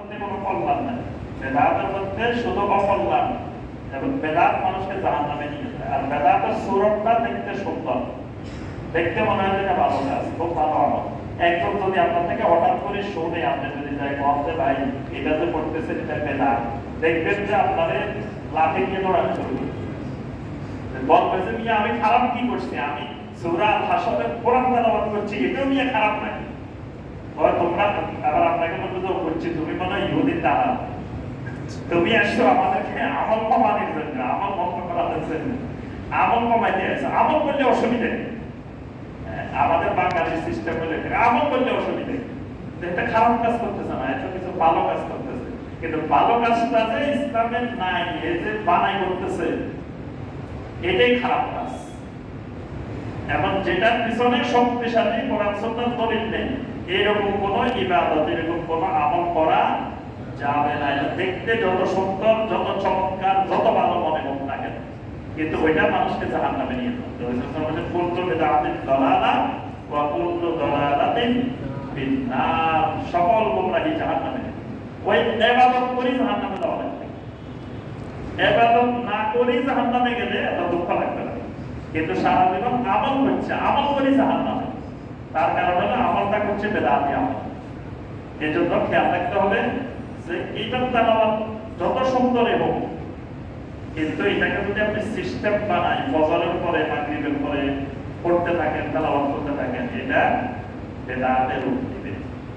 মধ্যে কোনো কল্যাণ নাই, বেদাতের মধ্যে শুধু অকল্যাণ, এবং বেদাত মানুষকে জাহান্নামে নিয়ে যায়। আর বেদাতের সুরতটা দেখতে সুন্দর, দেখতে মনে হয় যে ভালো কাজ, খুব ভালো আমল। একজন যদি আপনার থেকে হঠাৎ করে শুনে, আপনি যদি যাই বলতে ভাই এটা যে করতেছেন এটা বেদাত, দেখবেন যে আপনারে লাঠি নিয়ে দৌড়ানো শুরু করবে, বলবে যে মিয়া আমি খারাপ কি করছি, আমি সূরা আল হাসরের কোরআন তেলাওয়াত করছি, এটাও মিয়া খারাপ নাকি? তোমরা আবার আপনাকে বলতে করছি তুমি মনে হয় ইহুদির দালাল, তুমি আসছো আমাদেরকে আমল কমানোর জন্য, আমল বন্ধ করার জন্য, আমল কমাইতে আসছো। আমল করলে অসুবিধা নেই, আমাদের বাঙালির সিস্টেম হলে আমল করলে অসুবিধা নেই, একটা খারাপ কাজ করতেছে না, এত কিছু ভালো কাজ করতেছে, কিন্তু ভালো কাজটা যে ইসলামের নাই, এই যে বানাই করতেছে, এটাই খারাপ কাজ। এবং যেটার পিছনে শক্তিশালী কোরআন সুন্নাহর দলিল নেই, এরকম কোন ইবাদত, এরকম কোন আমল করা যাবে না। এটা দেখতে যত সুন্দর, যত চমৎকার, যত ভালো মনে হোক না কেন, কিন্তু ওইটা মানুষকে জাহান্নামে নিয়ে যাবে। কুল্লু বিদআতিন দালালা ওয়া কুল্লু দালালাতিন ফিন্নার, সকল গোমরাহি জাহান্নামে। ওই ইবাদত করি জাহান্নামে যাওয়া লাগবে, ইবাদত না করি জাহান্নামে গেলে এত দুঃখ লাগবে না। কিন্তু সারা জীবন আমল হচ্ছে, আমল করি জাহান্নামে, তার কারণ হলো আমলটা করছে বেদাতি আমল। এজন্য খেয়াল রাখতে হবে যে এইটার তেলাওয়াত যত সুন্দরই হোক, কিন্তু এটাকে যদি আপনি সিস্টেম বানাই, ফজরের পরে মাগরিবের পরে পড়তে থাকেন, তেলাওয়াত করতে থাকেন, এটা বেদাতের রূপ।